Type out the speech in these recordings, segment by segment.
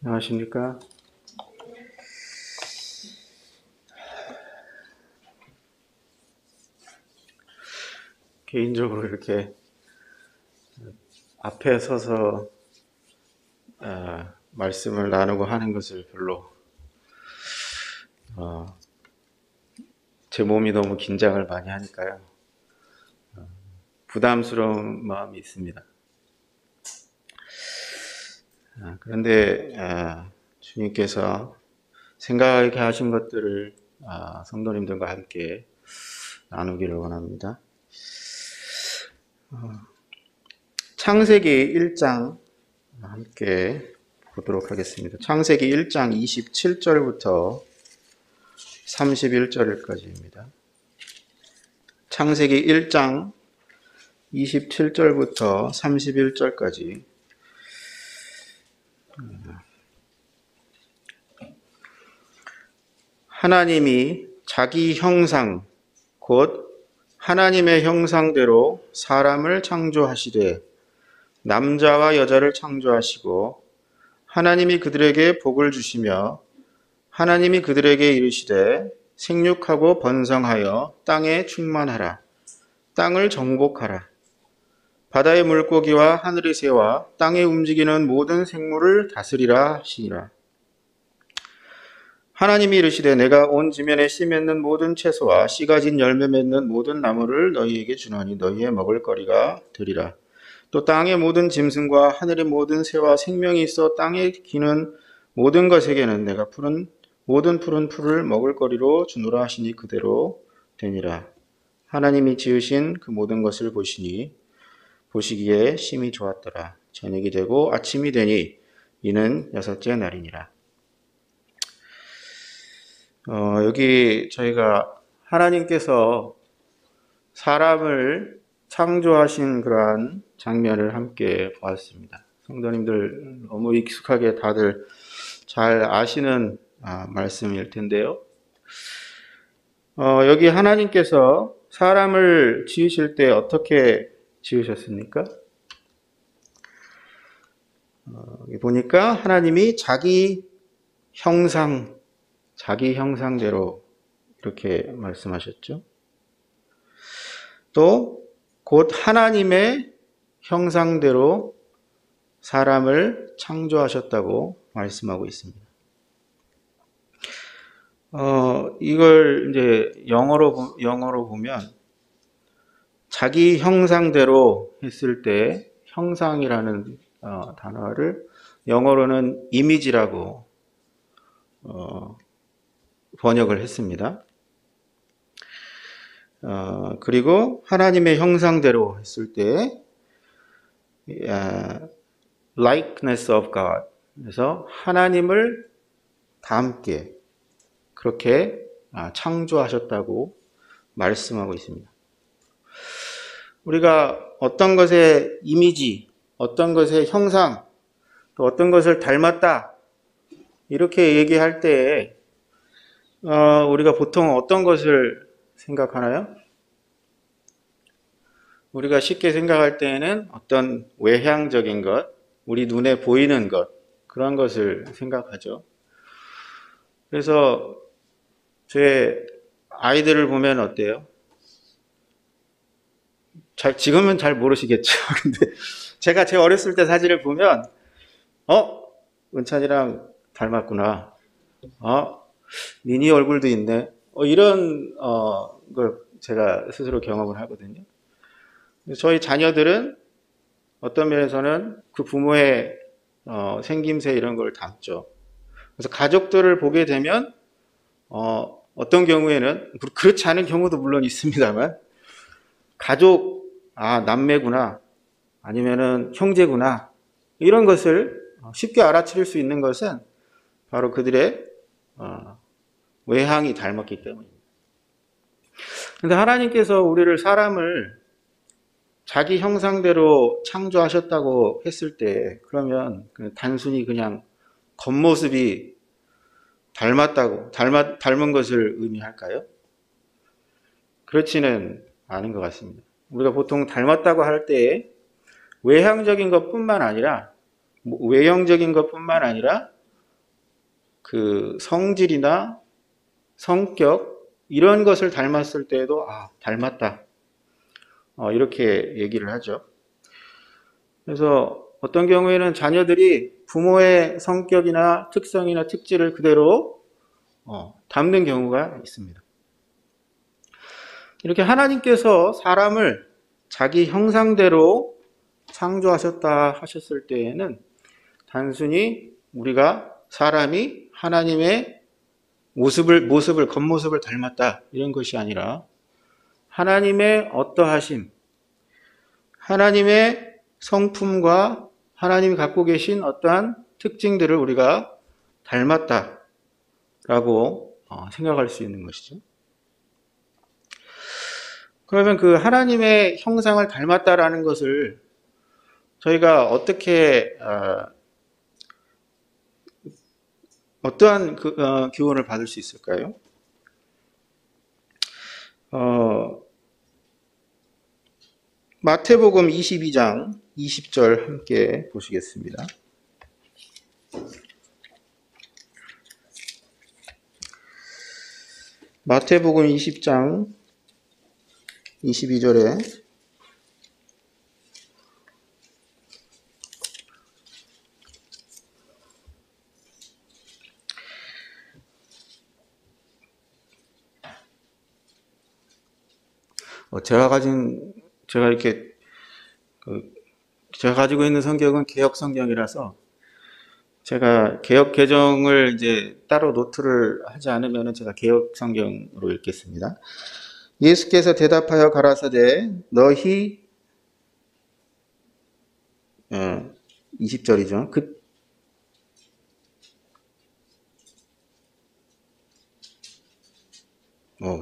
안녕하십니까? 개인적으로 이렇게 앞에 서서 말씀을 나누고 하는 것을 별로 제 몸이 너무 긴장을 많이 하니까요. 부담스러운 마음이 있습니다. 그런데 주님께서 생각하게 하신 것들을 성도님들과 함께 나누기를 원합니다. 창세기 1장 함께 보도록 하겠습니다. 창세기 1장 27절부터 31절까지입니다. 창세기 1장 27절부터 31절까지 하나님이 자기 형상 곧 하나님의 형상대로 사람을 창조하시되 남자와 여자를 창조하시고 하나님이 그들에게 복을 주시며 하나님이 그들에게 이르시되 생육하고 번성하여 땅에 충만하라. 땅을 정복하라. 바다의 물고기와 하늘의 새와 땅에 움직이는 모든 생물을 다스리라 하시니라. 하나님이 이르시되 내가 온 지면에 씨 맺는 모든 채소와 씨 가진 열매 맺는 모든 나무를 너희에게 주노니 너희의 먹을 거리가 되리라. 또 땅의 모든 짐승과 하늘의 모든 새와 생명이 있어 땅에 기는 모든 것에게는 내가 모든 푸른 풀을 먹을 거리로 주노라 하시니 그대로 되니라. 하나님이 지으신 그 모든 것을 보시기에 심히 좋았더라. 저녁이 되고 아침이 되니 이는 여섯째 날이니라. 여기 저희가 하나님께서 사람을 창조하신 그러한 장면을 함께 보았습니다. 성도님들 너무 익숙하게 다들 잘 아시는 말씀일 텐데요. 여기 하나님께서 사람을 지으실 때 어떻게 지으셨습니까? 여기 보니까 하나님이 자기 형상대로 이렇게 말씀하셨죠. 또 곧 하나님의 형상대로 사람을 창조하셨다고 말씀하고 있습니다. 이걸 이제 영어로 보면 자기 형상대로 했을 때 형상이라는 단어를 영어로는 이미지라고 번역을 했습니다. 그리고 하나님의 형상대로 했을 때 likeness of God 그래서 하나님을 닮게 그렇게 창조하셨다고 말씀하고 있습니다. 우리가 어떤 것의 이미지, 어떤 것의 형상, 또 어떤 것을 닮았다 이렇게 얘기할 때 우리가 보통 어떤 것을 생각하나요? 우리가 쉽게 생각할 때에는 어떤 외향적인 것, 우리 눈에 보이는 것, 그런 것을 생각하죠. 그래서 제 아이들을 보면 어때요? 지금은 잘 모르시겠죠. 근데 제가 제 어렸을 때 사진을 보면, 은찬이랑 닮았구나. 미니 얼굴도 있네. 이런 걸 제가 스스로 경험을 하거든요. 저희 자녀들은 어떤 면에서는 그 부모의 생김새 이런 걸 담죠. 그래서 가족들을 보게 되면 어떤 경우에는 그렇지 않은 경우도 물론 있습니다만 가족 남매구나 아니면은 형제구나 이런 것을 쉽게 알아차릴 수 있는 것은 바로 그들의 외향이 닮았기 때문입니다. 그런데 하나님께서 우리를 사람을 자기 형상대로 창조하셨다고 했을 때 그러면 단순히 그냥 겉모습이 닮은 것을 의미할까요? 그렇지는 않은 것 같습니다. 우리가 보통 닮았다고 할 때 외형적인 것뿐만 아니라 그 성질이나 성격 이런 것을 닮았을 때에도 닮았다. 이렇게 얘기를 하죠. 그래서 어떤 경우에는 자녀들이 부모의 성격이나 특성이나 특질을 그대로 담는 경우가 있습니다. 이렇게 하나님께서 사람을 자기 형상대로 창조하셨다 하셨을 때에는 단순히 우리가 사람이 하나님의 겉모습을 닮았다 이런 것이 아니라 하나님의 어떠하심, 하나님의 성품과 하나님이 갖고 계신 어떠한 특징들을 우리가 닮았다라고 생각할 수 있는 것이죠. 그러면 그 하나님의 형상을 닮았다라는 것을 저희가 어떻게 어떠한 교훈을 받을 수 있을까요? 마태복음 22장 20절 함께 보시겠습니다. 마태복음 20장 22절에 제가 가지고 있는 성경은 개역 성경이라서 제가 개역 개정을 이제 따로 노트를 하지 않으면 제가 개역 성경으로 읽겠습니다. 예수께서 대답하여 가라사대 너희 20절이죠.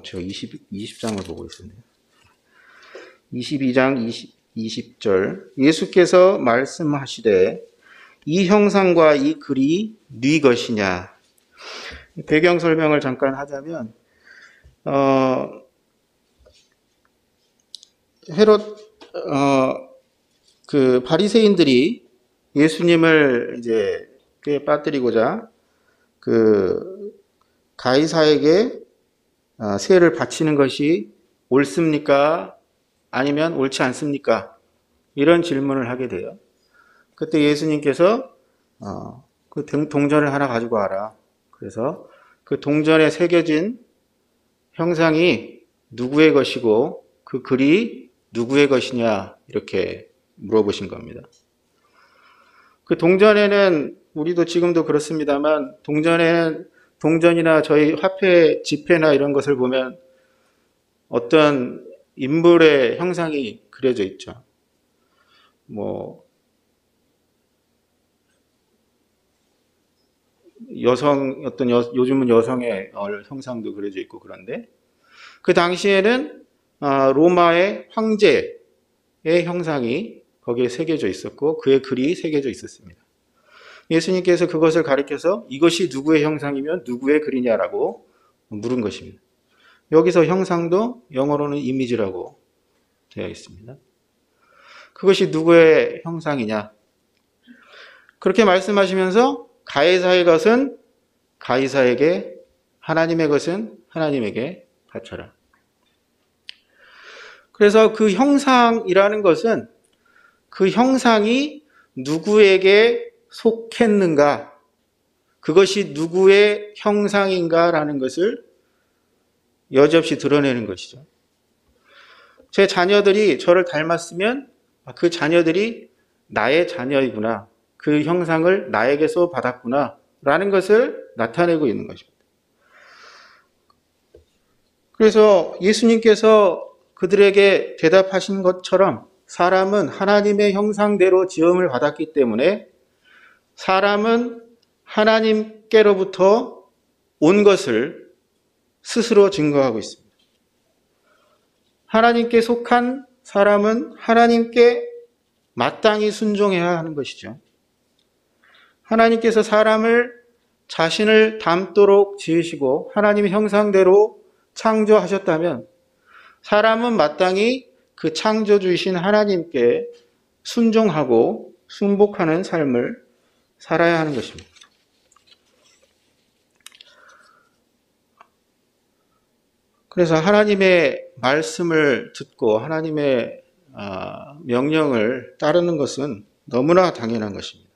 제가 20장을 보고 있었네요. 22장 20절 예수께서 말씀하시되 이 형상과 이 글이 네 것이냐. 배경 설명을 잠깐 하자면 헤롯 그 바리새인들이 예수님을 이제 꽤 빠뜨리고자 그 가이사에게 세를 바치는 것이 옳습니까? 아니면 옳지 않습니까? 이런 질문을 하게 돼요. 그때 예수님께서 그 동전을 하나 가지고 와라. 그래서 그 동전에 새겨진 형상이 누구의 것이고 그 글이 누구의 것이냐 이렇게 물어보신 겁니다. 그 동전에는 우리도 지금도 그렇습니다만 동전이나 저희 화폐 지폐나 이런 것을 보면 어떤 인물의 형상이 그려져 있죠. 요즘은 여성의 형상도 그려져 있고 그런데 그 당시에는 로마의 황제의 형상이 거기에 새겨져 있었고 그의 글이 새겨져 있었습니다. 예수님께서 그것을 가리켜서 이것이 누구의 형상이면 누구의 글이냐라고 물은 것입니다. 여기서 형상도 영어로는 이미지라고 되어 있습니다. 그것이 누구의 형상이냐? 그렇게 말씀하시면서 가이사의 것은 가이사에게, 하나님의 것은 하나님에게 바쳐라. 그래서 그 형상이라는 것은 그 형상이 누구에게 속했는가, 그것이 누구의 형상인가라는 것을 여지없이 드러내는 것이죠. 제 자녀들이 저를 닮았으면 그 자녀들이 나의 자녀이구나, 그 형상을 나에게서 받았구나 라는 것을 나타내고 있는 것입니다. 그래서 예수님께서 그들에게 대답하신 것처럼 사람은 하나님의 형상대로 지음을 받았기 때문에 사람은 하나님께로부터 온 것을 스스로 증거하고 있습니다. 하나님께 속한 사람은 하나님께 마땅히 순종해야 하는 것이죠. 하나님께서 사람을 자신을 닮도록 지으시고 하나님의 형상대로 창조하셨다면 사람은 마땅히 그 창조주이신 하나님께 순종하고 순복하는 삶을 살아야 하는 것입니다. 그래서 하나님의 말씀을 듣고 하나님의 명령을 따르는 것은 너무나 당연한 것입니다.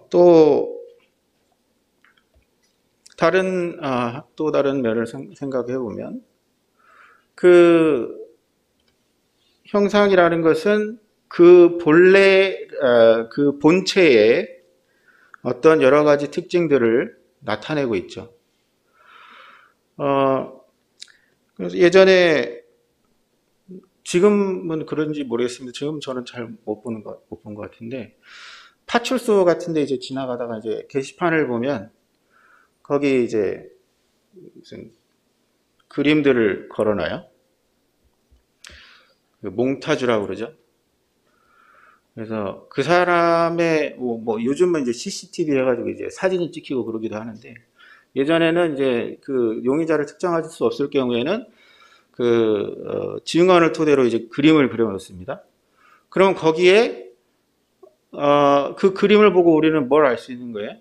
또 다른 면을 생각해 보면 그 형상이라는 것은 그 그 본체의 어떤 여러 가지 특징들을 나타내고 있죠. 그래서 예전에, 지금은 그런지 모르겠습니다. 지금 저는 잘 못 본 것 같은데, 파출소 같은데 이제 지나가다가 이제 게시판을 보면 거기 이제 무슨 그림들을 걸어놔요. 그 몽타주라고 그러죠. 그래서 그 사람의 요즘은 이제 CCTV 해가지고 이제 사진이 찍히고 그러기도 하는데, 예전에는 이제 그 용의자를 특정할 수 없을 경우에는 증언을 토대로 이제 그림을 그려놓습니다. 그럼 거기에 그 그림을 보고 우리는 뭘 알 수 있는 거예요?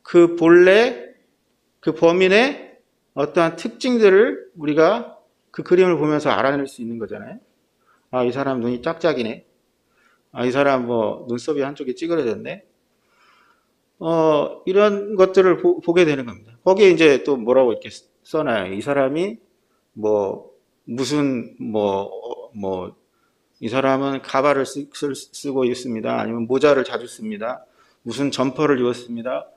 그 본래 그 범인의 어떠한 특징들을 우리가 그 그림을 보면서 알아낼 수 있는 거잖아요. 이 사람 눈이 짝짝이네. 이 사람 눈썹이 한쪽에 찌그러졌네. 이런 것들을 보게 되는 겁니다. 거기에 이제 또 뭐라고 이렇게 써놔요. 이 사람이 이 사람은 가발을 쓰고 있습니다. 아니면 모자를 자주 씁니다. 무슨 점퍼를 입었습니다.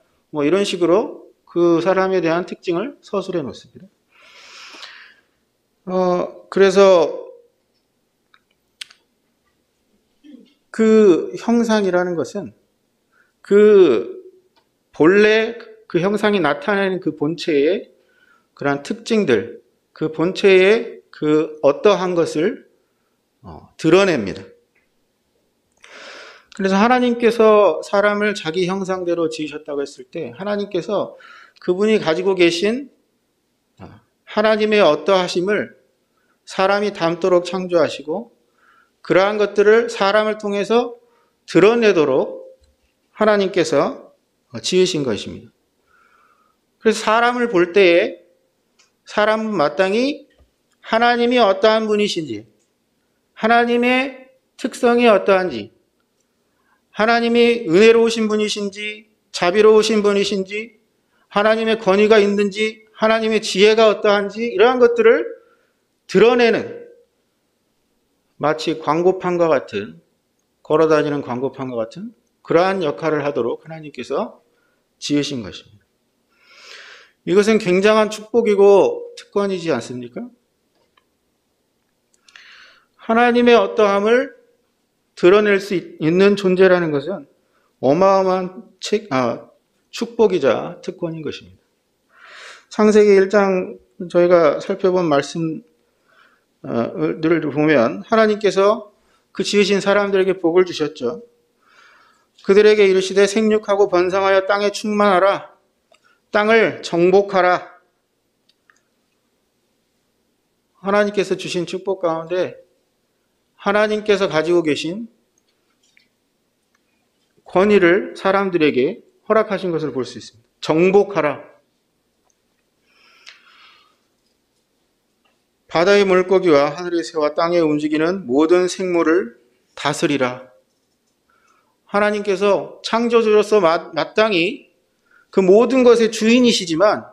이런 식으로 그 사람에 대한 특징을 서술해 놓습니다. 그래서 그 형상이라는 것은 본래 그 형상이 나타내는 그 본체의 그러한 특징들, 그 본체의 그 어떠한 것을 드러냅니다. 그래서 하나님께서 사람을 자기 형상대로 지으셨다고 했을 때 하나님께서 그분이 가지고 계신 하나님의 어떠하심을 사람이 닮도록 창조하시고 그러한 것들을 사람을 통해서 드러내도록 하나님께서 지으신 것입니다. 그래서 사람을 볼 때에 사람은 마땅히 하나님이 어떠한 분이신지, 하나님의 특성이 어떠한지, 하나님이 은혜로우신 분이신지, 자비로우신 분이신지, 하나님의 권위가 있는지, 하나님의 지혜가 어떠한지, 이러한 것들을 드러내는, 마치 광고판과 같은, 걸어다니는 광고판과 같은 그러한 역할을 하도록 하나님께서 지으신 것입니다. 이것은 굉장한 축복이고 특권이지 않습니까? 하나님의 어떠함을 드러낼 수 있는 존재라는 것은 어마어마한 축복이자 특권인 것입니다. 창세기 1장 저희가 살펴본 말씀들을 보면 하나님께서 그 지으신 사람들에게 복을 주셨죠. 그들에게 이르시되 생육하고 번성하여 땅에 충만하라. 땅을 정복하라. 하나님께서 주신 축복 가운데 하나님께서 가지고 계신 권위를 사람들에게 허락하신 것을 볼 수 있습니다. 정복하라. 바다의 물고기와 하늘의 새와 땅에 움직이는 모든 생물을 다스리라. 하나님께서 창조주로서 마땅히 그 모든 것의 주인이시지만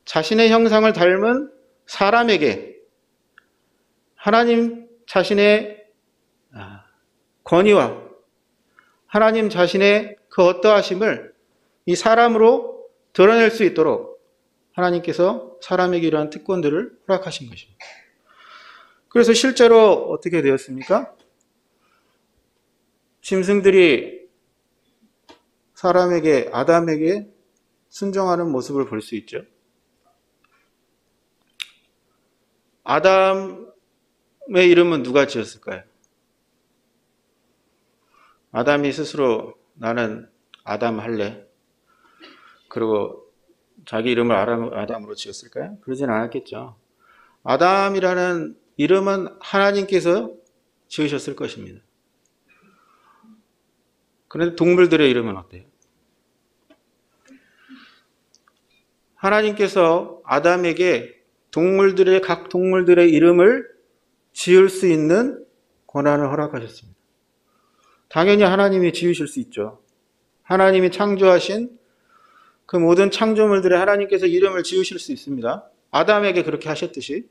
자신의 형상을 닮은 사람에게 하나님 자신의 권위와 하나님 자신의 그 어떠하심을 이 사람으로 드러낼 수 있도록 하나님께서 사람에게 이러한 특권들을 허락하신 것입니다. 그래서 실제로 어떻게 되었습니까? 짐승들이 사람에게, 아담에게 순종하는 모습을 볼 수 있죠. 아담의 이름은 누가 지었을까요? 아담이 스스로 나는 아담 할래. 그리고 자기 이름을 아담으로 지었을까요? 그러진 않았겠죠. 아담이라는 이름은 하나님께서 지으셨을 것입니다. 그런데 동물들의 이름은 어때요? 하나님께서 아담에게 각 동물들의 이름을 지을 수 있는 권한을 허락하셨습니다. 당연히 하나님이 지으실 수 있죠. 하나님이 창조하신 그 모든 창조물들에 하나님께서 이름을 지으실 수 있습니다. 아담에게 그렇게 하셨듯이.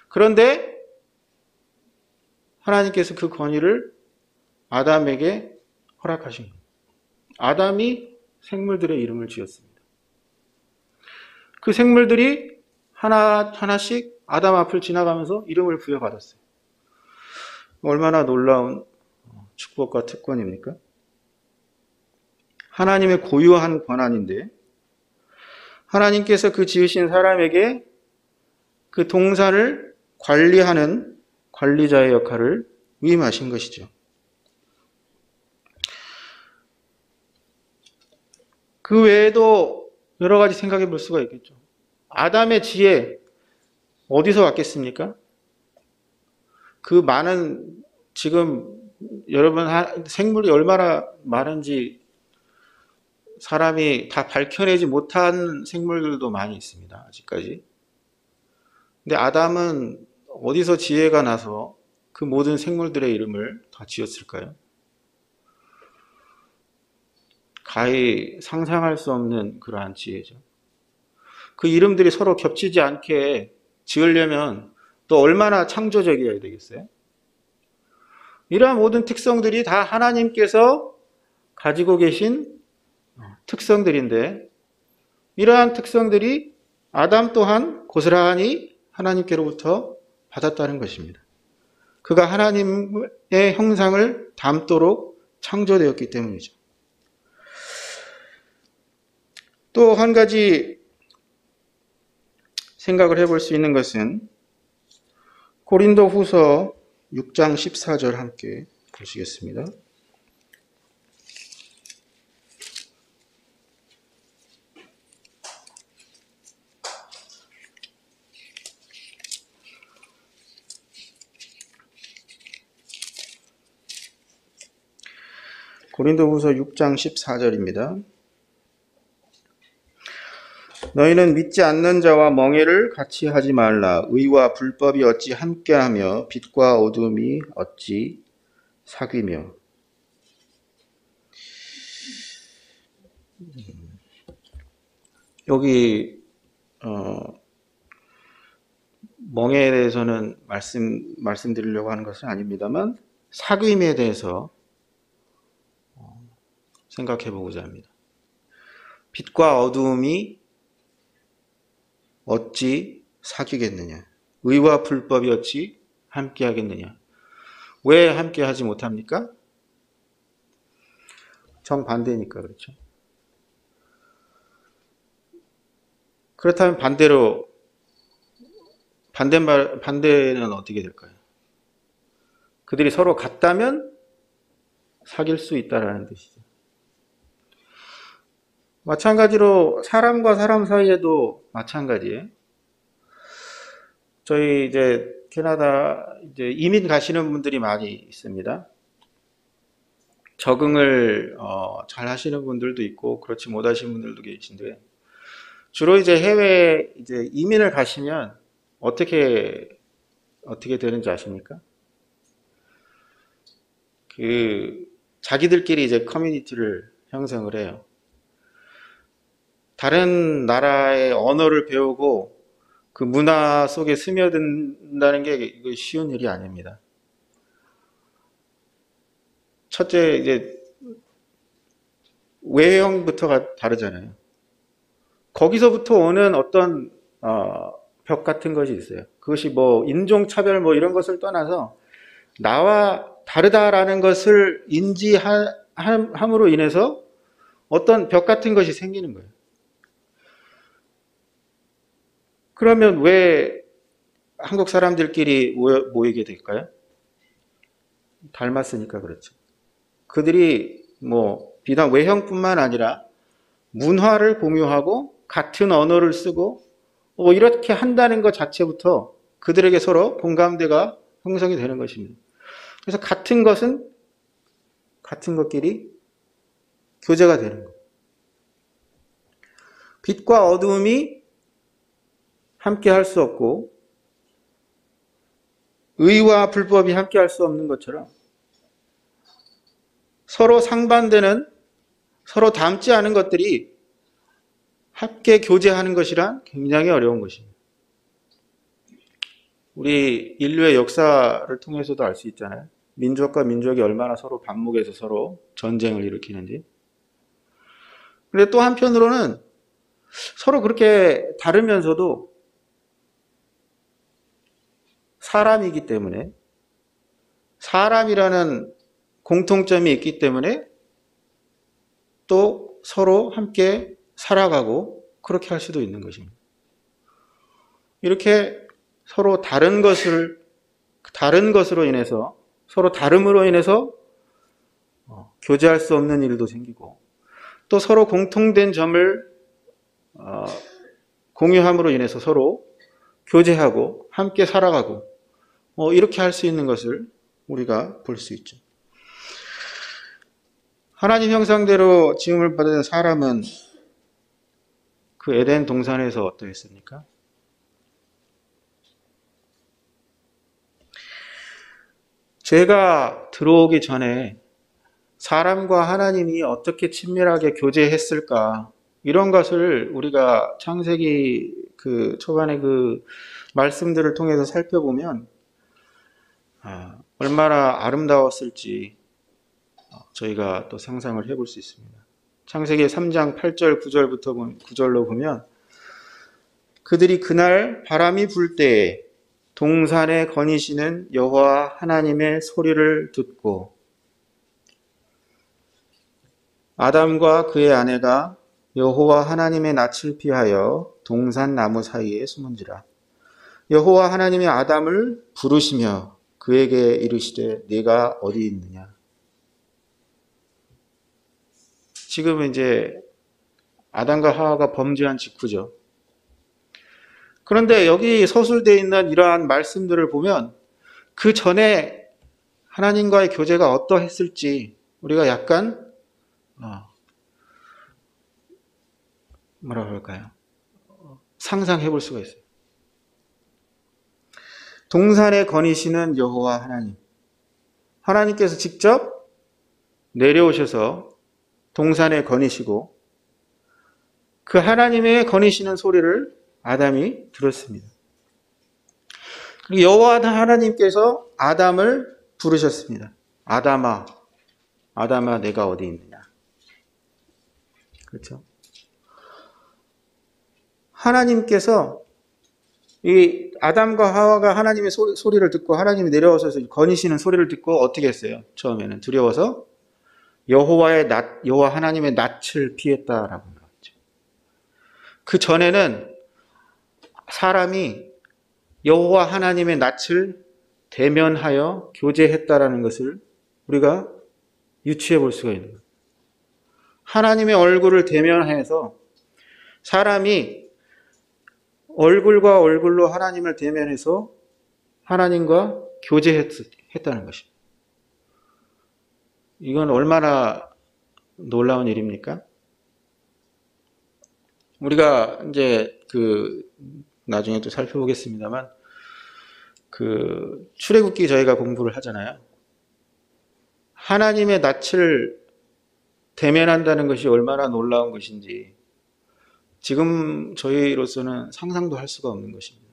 그런데 하나님께서 그 권위를 아담에게 허락하신 거예요. 아담이 생물들의 이름을 지었습니다. 그 생물들이 하나씩 아담 앞을 지나가면서 이름을 부여받았어요. 얼마나 놀라운 축복과 특권입니까? 하나님의 고유한 권한인데 하나님께서 그 지으신 사람에게 그 동산을 관리하는 관리자의 역할을 위임하신 것이죠. 그 외에도 여러 가지 생각해 볼 수가 있겠죠. 아담의 지혜 어디서 왔겠습니까? 그 많은 지금 여러분 생물이 얼마나 많은지 사람이 다 밝혀내지 못한 생물들도 많이 있습니다. 아직까지. 근데 아담은 어디서 지혜가 나서 그 모든 생물들의 이름을 다 지었을까요? 가히 상상할 수 없는 그러한 지혜죠. 그 이름들이 서로 겹치지 않게 지으려면 또 얼마나 창조적이어야 되겠어요? 이러한 모든 특성들이 다 하나님께서 가지고 계신 특성들인데 이러한 특성들이 아담 또한 고스란히 하나님께로부터 받았다는 것입니다. 그가 하나님의 형상을 닮도록 창조되었기 때문이죠. 또 한 가지 생각을 해볼 수 있는 것은 고린도 후서 6장 14절 함께 보시겠습니다. 고린도후서 6장 14절입니다. 너희는 믿지 않는 자와 멍에를 같이 하지 말라. 의와 불법이 어찌 함께하며 빛과 어둠이 어찌 사귀며. 여기 멍에에 대해서는 말씀드리려고 하는 것은 아닙니다만 사귐에 대해서 생각해 보고자 합니다. 빛과 어두움이 어찌 사귀겠느냐? 의와 불법이 어찌 함께 하겠느냐? 왜 함께 하지 못합니까? 정반대니까 그렇죠. 그렇다면 반대로 반대는 어떻게 될까요? 그들이 서로 같다면 사귈 수 있다라는 뜻이죠. 마찬가지로 사람과 사람 사이에도 마찬가지예요. 저희 이제 캐나다 이민 가시는 분들이 많이 있습니다. 적응을 잘 하시는 분들도 있고 그렇지 못하시는 분들도 계신데 주로 이제 해외 이민을 가시면 어떻게 되는지 아십니까? 자기들끼리 이제 커뮤니티를 형성을 해요. 다른 나라의 언어를 배우고 그 문화 속에 스며든다는 게 쉬운 일이 아닙니다. 첫째, 이제 외형부터가 다르잖아요. 거기서부터 오는 어떤 벽 같은 것이 있어요. 그것이 뭐 인종차별 뭐 이런 것을 떠나서 나와 다르다라는 것을 인지함으로 인해서 어떤 벽 같은 것이 생기는 거예요. 그러면 왜 한국 사람들끼리 모이게 될까요? 닮았으니까 그렇죠. 그들이 뭐 비단 외형뿐만 아니라 문화를 공유하고 같은 언어를 쓰고 이렇게 한다는 것 자체부터 그들에게 서로 공감대가 형성이 되는 것입니다. 그래서 같은 것은 같은 것끼리 교제가 되는 거예요. 빛과 어두움이 함께 할 수 없고 의와 불법이 함께 할 수 없는 것처럼 서로 상반되는 서로 닮지 않은 것들이 함께 교제하는 것이란 굉장히 어려운 것입니다. 우리 인류의 역사를 통해서도 알 수 있잖아요. 민족과 민족이 얼마나 서로 반목에서 서로 전쟁을 일으키는지. 그런데 또 한편으로는 서로 그렇게 다르면서도 사람이기 때문에 사람이라는 공통점이 있기 때문에 또 서로 함께 살아가고 그렇게 할 수도 있는 것입니다. 이렇게 서로 다른 것으로 인해서 서로 다름으로 인해서 교제할 수 없는 일도 생기고 또 서로 공통된 점을 공유함으로 인해서 서로 교제하고 함께 살아가고 이렇게 할 수 있는 것을 우리가 볼 수 있죠. 하나님 형상대로 지음을 받은 사람은 그 에덴 동산에서 어떠했습니까? 죄가 들어오기 전에 사람과 하나님이 어떻게 친밀하게 교제했을까, 이런 것을 우리가 창세기 그 초반에 그 말씀들을 통해서 살펴보면 얼마나 아름다웠을지 저희가 또 상상을 해볼 수 있습니다. 창세기 3장 8절 9절로 보면 그들이 그날 바람이 불 때에 동산에 거니시는 여호와 하나님의 소리를 듣고 아담과 그의 아내가 여호와 하나님의 낯을 피하여 동산 나무 사이에 숨은지라. 여호와 하나님이 아담을 부르시며 그에게 이르시되 네가 어디 있느냐. 지금 이제 아담과 하와가 범죄한 직후죠. 그런데 여기 서술되어 있는 이러한 말씀들을 보면 그 전에 하나님과의 교제가 어떠했을지 우리가 약간 뭐라 그럴까요? 상상해 볼 수가 있어요. 동산에 거니시는 여호와 하나님, 하나님께서 직접 내려오셔서 동산에 거니시고 그 하나님의 거니시는 소리를 아담이 들었습니다. 그리고 여호와 하나님께서 아담을 부르셨습니다. 아담아, 아담아, 내가 어디 있느냐. 그렇죠? 하나님께서 이 아담과 하와가 하나님의 소리를 듣고 하나님이 내려오셔서 거니시는 소리를 듣고 어떻게 했어요? 처음에는 두려워서 여호와 하나님의 낯을 피했다라고 나왔죠. 그 전에는 사람이 여호와 하나님의 낯을 대면하여 교제했다라는 것을 우리가 유추해 볼 수가 있는 거예요. 하나님의 얼굴을 대면해서 사람이 얼굴과 얼굴로 하나님을 대면해서 하나님과 교제했다는 것입니다. 이건 얼마나 놀라운 일입니까? 우리가 이제 나중에 또 살펴보겠습니다만 출애굽기 저희가 공부를 하잖아요. 하나님의 낯을 대면한다는 것이 얼마나 놀라운 것인지 지금 저희로서는 상상도 할 수가 없는 것입니다.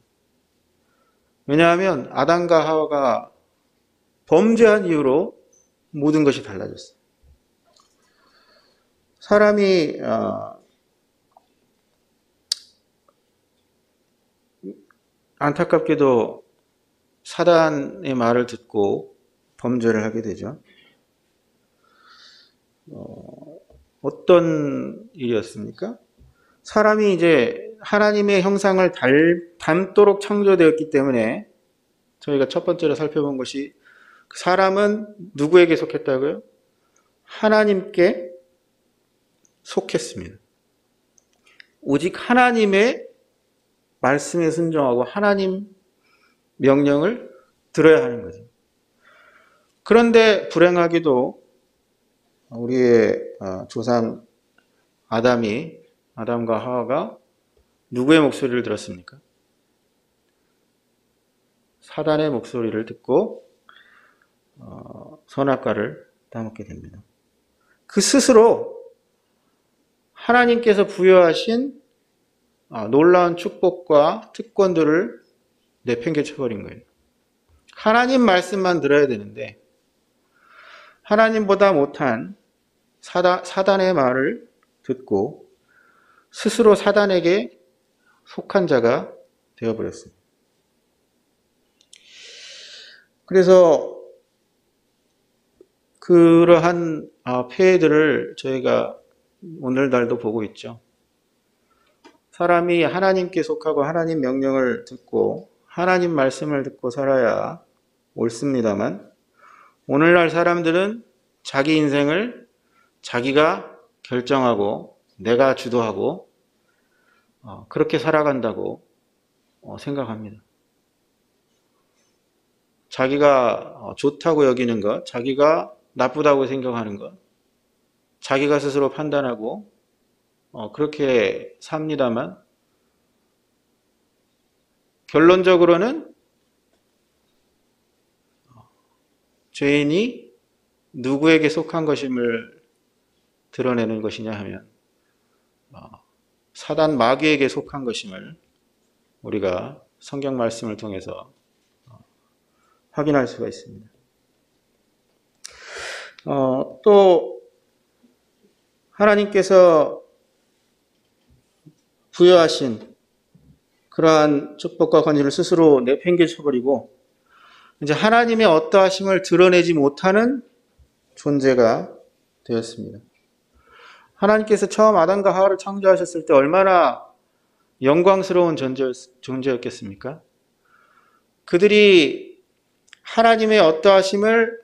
왜냐하면 아담과 하와가 범죄한 이유로 모든 것이 달라졌어요. 사람이 안타깝게도 사단의 말을 듣고 범죄를 하게 되죠. 어떤 일이었습니까? 사람이 이제 하나님의 형상을 닮도록 창조되었기 때문에 저희가 첫 번째로 살펴본 것이 사람은 누구에게 속했다고요? 하나님께 속했습니다. 오직 하나님의 말씀에 순종하고 하나님 명령을 들어야 하는 거죠. 그런데 불행하게도 우리의 조상 아담과 하와가 누구의 목소리를 들었습니까? 사단의 목소리를 듣고 선악과를 따먹게 됩니다. 그 스스로 하나님께서 부여하신 놀라운 축복과 특권들을 내팽개쳐버린 거예요. 하나님 말씀만 들어야 되는데 하나님보다 못한 사단의 말을 듣고 스스로 사단에게 속한 자가 되어버렸습니다. 그래서 그러한 폐해들을 저희가 오늘날도 보고 있죠. 사람이 하나님께 속하고 하나님 명령을 듣고 하나님 말씀을 듣고 살아야 옳습니다만 오늘날 사람들은 자기 인생을 자기가 결정하고 내가 주도하고 그렇게 살아간다고 생각합니다. 자기가 좋다고 여기는 것, 자기가 나쁘다고 생각하는 것, 자기가 스스로 판단하고 그렇게 삽니다만 결론적으로는 죄인이 누구에게 속한 것임을 드러내는 것이냐 하면 사단 마귀에게 속한 것임을 우리가 성경 말씀을 통해서 확인할 수가 있습니다. 또 하나님께서 부여하신 그러한 축복과 권위를 스스로 내팽개쳐버리고 이제 하나님의 어떠하심을 드러내지 못하는 존재가 되었습니다. 하나님께서 처음 아담과 하와를 창조하셨을 때 얼마나 영광스러운 존재였겠습니까? 그들이 하나님의 어떠하심을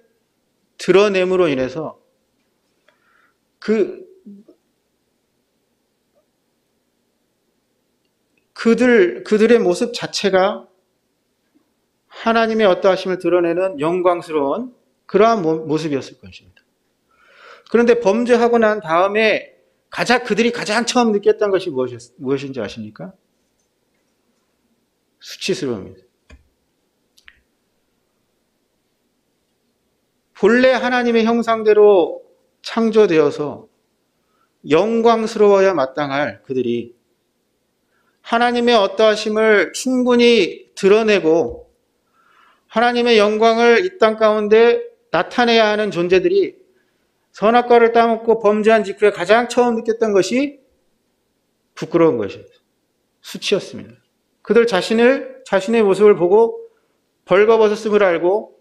드러냄으로 인해서 그들의 모습 자체가 하나님의 어떠하심을 드러내는 영광스러운 그러한 모습이었을 것입니다. 그런데 범죄하고 난 다음에 그들이 가장 처음 느꼈던 것이 무엇인지 아십니까? 수치스러움입니다. 본래 하나님의 형상대로 창조되어서 영광스러워야 마땅할 그들이 하나님의 어떠하심을 충분히 드러내고 하나님의 영광을 이 땅 가운데 나타내야 하는 존재들이 선악과를 따먹고 범죄한 직후에 가장 처음 느꼈던 것이 부끄러운 것이었어요. 수치였습니다. 그들 자신의 모습을 보고 벌거벗었음을 알고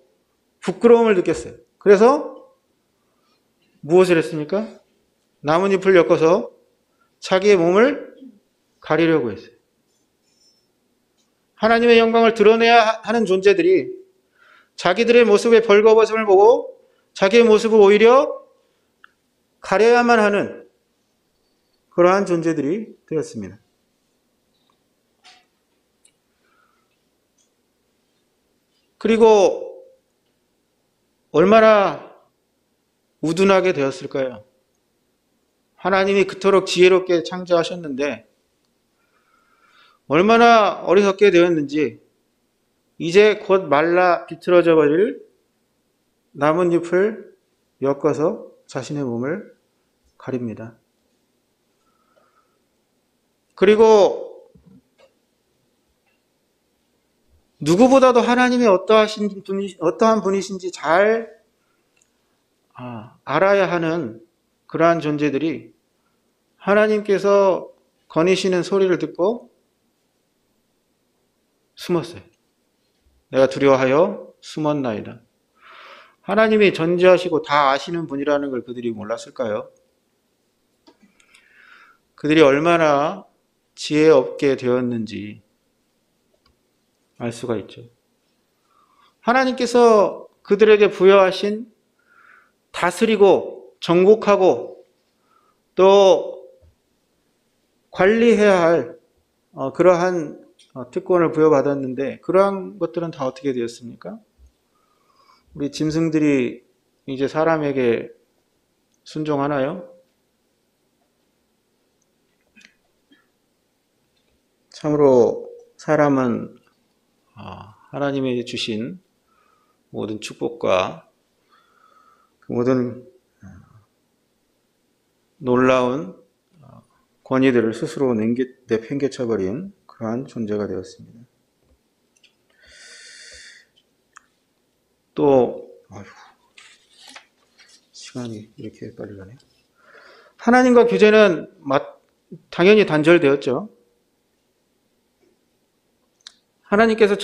부끄러움을 느꼈어요. 그래서 무엇을 했습니까? 나뭇잎을 엮어서 자기의 몸을 가리려고 했어요. 하나님의 영광을 드러내야 하는 존재들이 자기들의 모습의 벌거벗음을 보고 자기의 모습을 오히려 가려야만 하는 그러한 존재들이 되었습니다. 그리고 얼마나 우둔하게 되었을까요? 하나님이 그토록 지혜롭게 창조하셨는데 얼마나 어리석게 되었는지 이제 곧 말라 비틀어져 버릴 나뭇잎을 엮어서 자신의 몸을 가립니다. 그리고 누구보다도 하나님이 어떠한 분이신지 잘 알아야 하는 그러한 존재들이 하나님께서 거니시는 소리를 듣고 숨었어요. 내가 두려워하여 숨었나이다. 하나님이 전지하시고 다 아시는 분이라는 걸 그들이 몰랐을까요? 그들이 얼마나 지혜 없게 되었는지 알 수가 있죠. 하나님께서 그들에게 부여하신 다스리고 정복하고 또 관리해야 할 그러한 특권을 부여받았는데 그러한 것들은 다 어떻게 되었습니까? 우리 짐승들이 이제 사람에게 순종하나요? 참으로 사람은 하나님이 주신 모든 축복과 그 모든 놀라운 권위들을 스스로 내팽개쳐버린 그러한 존재가 되었습니다. 또 시간이 이렇게 빨리 가네요. 하나님과 교제는 당연히 단절되었죠. 하나님께서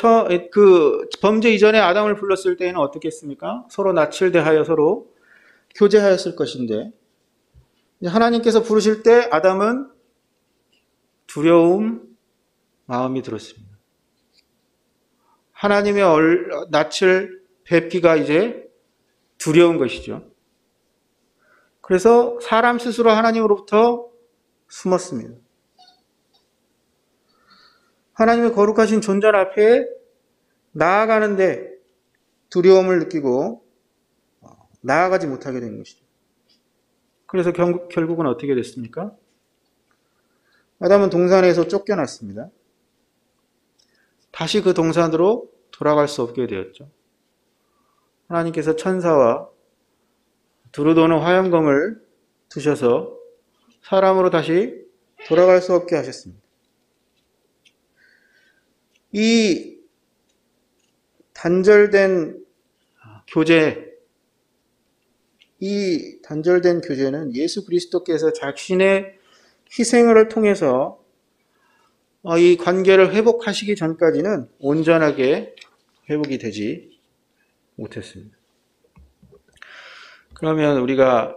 그 범죄 이전에 아담을 불렀을 때에는 어떻게 했습니까? 서로 낯을 대하여 서로 교제하였을 것인데, 하나님께서 부르실 때 아담은 두려움 마음이 들었습니다. 하나님의 낯을 뵙기가 이제 두려운 것이죠. 그래서 사람 스스로 하나님으로부터 숨었습니다. 하나님의 거룩하신 존재 앞에 나아가는데 두려움을 느끼고 나아가지 못하게 된 것이죠. 그래서 결국은 어떻게 됐습니까? 아담은 동산에서 쫓겨났습니다. 다시 그 동산으로 돌아갈 수 없게 되었죠. 하나님께서 천사와 두루도는 화염검을 두셔서 사람으로 다시 돌아갈 수 없게 하셨습니다. 이 단절된 교제는 예수 그리스도께서 자신의 희생을 통해서 이 관계를 회복하시기 전까지는 온전하게 회복이 되지 못했습니다. 그러면 우리가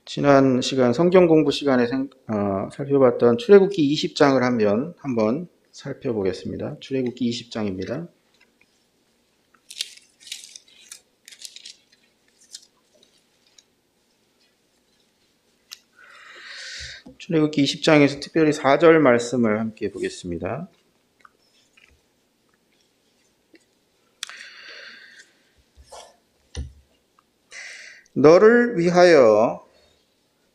지난 시간 성경 공부 시간에 살펴봤던 출애굽기 20장을 한번 살펴보겠습니다. 출애굽기 20장입니다. 출애굽기 20장에서 특별히 4절 말씀을 함께 보겠습니다. 너를 위하여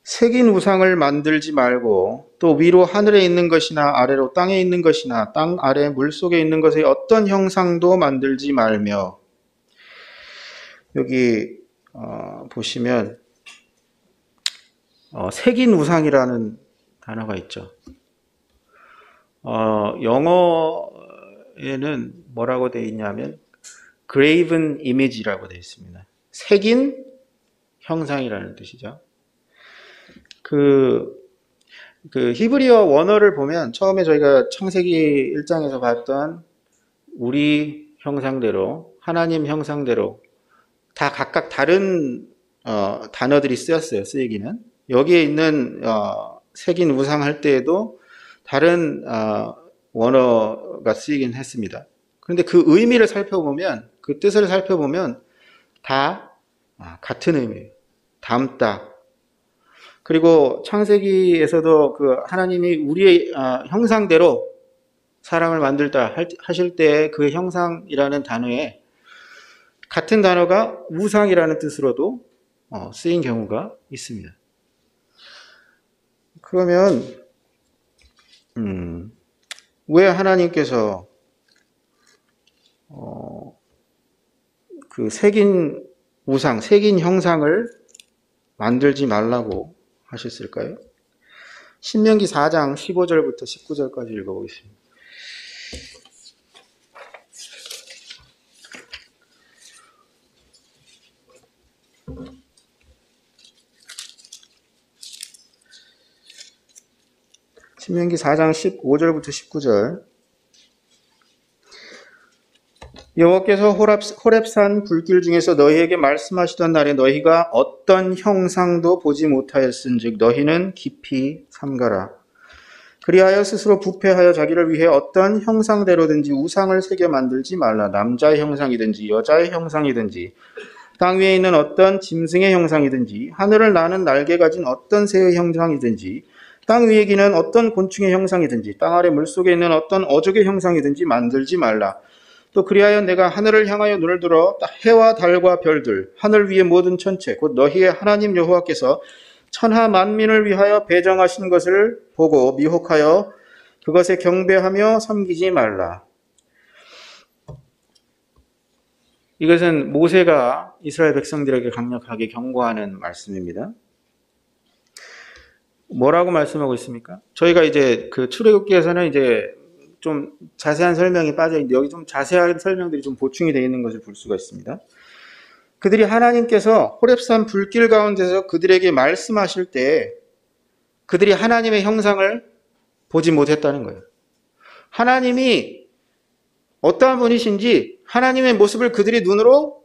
새긴 우상을 만들지 말고 또 위로 하늘에 있는 것이나 아래로 땅에 있는 것이나 땅 아래 물속에 있는 것의 어떤 형상도 만들지 말며, 여기 보시면 새긴 우상이라는 단어가 있죠. 영어에는 뭐라고 되어 있냐면 graven image라고 되어 있습니다. 새긴 형상이라는 뜻이죠. 그 히브리어 원어를 보면 처음에 저희가 창세기 1장에서 봤던 우리 형상대로, 하나님 형상대로 다 각각 다른 단어들이 쓰이기는 여기에 있는 새긴 우상 할 때에도 다른 원어가 쓰이긴 했습니다. 그런데 그 의미를 살펴보면, 그 뜻을 살펴보면 다 같은 의미예요. 담다. 그리고 창세기에서도 그 하나님이 우리의 형상대로 사람을 만들다 하실 때 그 형상이라는 단어에 같은 단어가 우상이라는 뜻으로도 쓰인 경우가 있습니다. 그러면 왜 하나님께서 그 새긴 우상, 새긴 형상을 만들지 말라고 하셨을까요? 신명기 4장 15절부터 19절까지 읽어보겠습니다. 신명기 4장 15절부터 19절. 여호와께서 호렙산 불길 중에서 너희에게 말씀하시던 날에 너희가 어떤 형상도 보지 못하였은즉 너희는 깊이 삼가라. 그리하여 스스로 부패하여 자기를 위해 어떤 형상대로든지 우상을 새겨 만들지 말라. 남자의 형상이든지 여자의 형상이든지 땅 위에 있는 어떤 짐승의 형상이든지 하늘을 나는 날개 가진 어떤 새의 형상이든지 땅 위에 기는 어떤 곤충의 형상이든지 땅 아래 물속에 있는 어떤 어족의 형상이든지 만들지 말라. 또 그리하여 내가 하늘을 향하여 눈을 들어 해와 달과 별들, 하늘 위의 모든 천체, 곧 너희의 하나님 여호와께서 천하 만민을 위하여 배정하신 것을 보고 미혹하여 그것에 경배하며 섬기지 말라. 이것은 모세가 이스라엘 백성들에게 강력하게 경고하는 말씀입니다. 뭐라고 말씀하고 있습니까? 저희가 이제 그 출애굽기에서는 이제 좀 자세한 설명이 빠져 있는데 여기 좀 자세한 설명들이 좀 보충이 되어 있는 것을 볼 수가 있습니다. 그들이 하나님께서 호렙산 불길 가운데서 그들에게 말씀하실 때 그들이 하나님의 형상을 보지 못했다는 거예요. 하나님이 어떠한 분이신지 하나님의 모습을 그들이 눈으로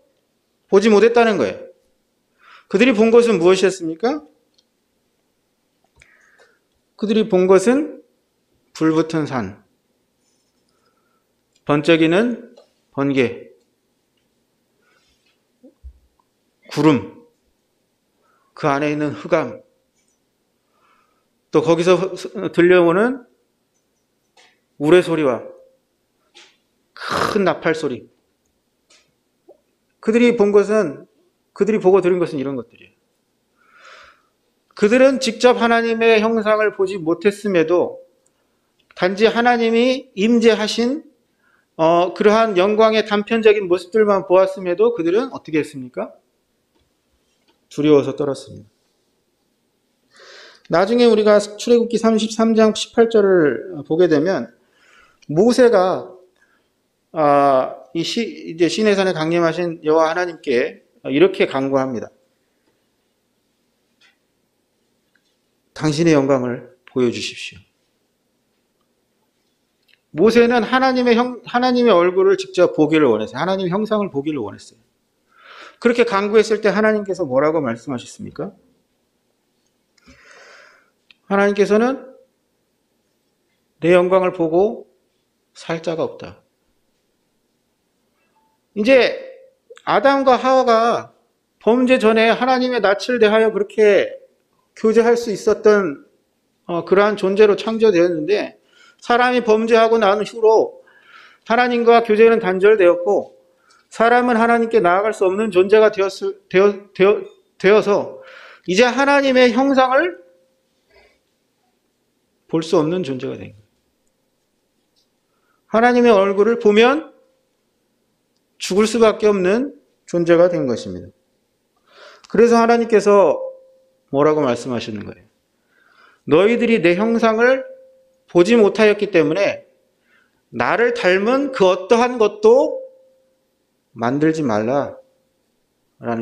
보지 못했다는 거예요. 그들이 본 것은 무엇이었습니까? 그들이 본 것은 불붙은 산, 번쩍이는 번개, 구름, 그 안에 있는 흑암, 또 거기서 들려오는 우레소리와 큰 나팔 소리. 그들이 보고 들은 것은 이런 것들이에요. 그들은 직접 하나님의 형상을 보지 못했음에도 단지 하나님이 임재하신 그러한 영광의 단편적인 모습들만 보았음에도 그들은 어떻게 했습니까? 두려워서 떨었습니다. 나중에 우리가 출애굽기 33장 18절을 보게 되면 모세가 이제 시내산에 강림하신 여호와 하나님께 이렇게 간구합니다. 당신의 영광을 보여주십시오. 모세는 하나님의 얼굴을 직접 보기를 원했어요. 하나님의 형상을 보기를 원했어요. 그렇게 간구했을 때 하나님께서 뭐라고 말씀하셨습니까? 하나님께서는 내 영광을 보고 살 자가 없다. 이제 아담과 하와가 범죄 전에 하나님의 낯을 대하여 그렇게 교제할 수 있었던 그러한 존재로 창조되었는데 사람이 범죄하고 난 후로 하나님과 교제는 단절되었고 사람은 하나님께 나아갈 수 없는 존재가 되어서 이제 하나님의 형상을 볼 수 없는 존재가 된 거예요. 하나님의 얼굴을 보면 죽을 수밖에 없는 존재가 된 것입니다. 그래서 하나님께서 뭐라고 말씀하시는 거예요? 너희들이 내 형상을 보지 못하였기 때문에 나를 닮은 그 어떠한 것도 만들지 말라라는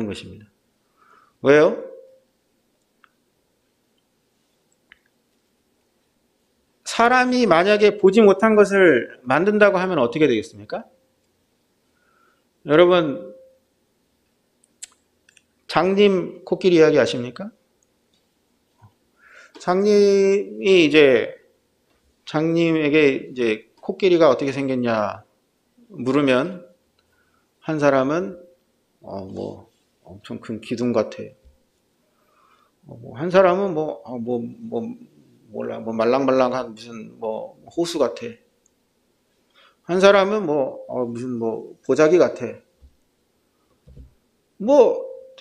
것입니다. 왜요? 사람이 만약에 보지 못한 것을 만든다고 하면 어떻게 되겠습니까? 여러분, 장님 코끼리 이야기 아십니까? 장님에게 이제 코끼리가 어떻게 생겼냐 물으면 한 사람은 뭐 엄청 큰 기둥 같아. 한 사람은 몰라 말랑말랑한 무슨 호수 같아. 한 사람은 무슨 보자기 같아.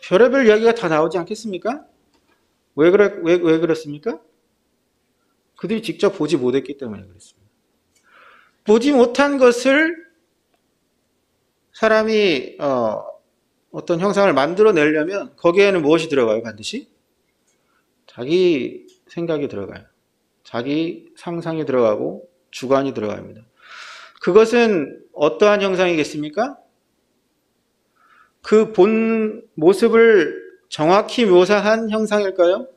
별의별 이야기가 다 나오지 않겠습니까? 왜 그렇습니까? 그들이 직접 보지 못했기 때문에 그렇습니다. 보지 못한 것을 사람이 어떤 형상을 만들어내려면 거기에는 무엇이 들어가요? 반드시? 자기 생각이 들어가요. 자기 상상이 들어가고 주관이 들어갑니다. 그것은 어떠한 형상이겠습니까? 그 본 모습을 정확히 묘사한 형상일까요?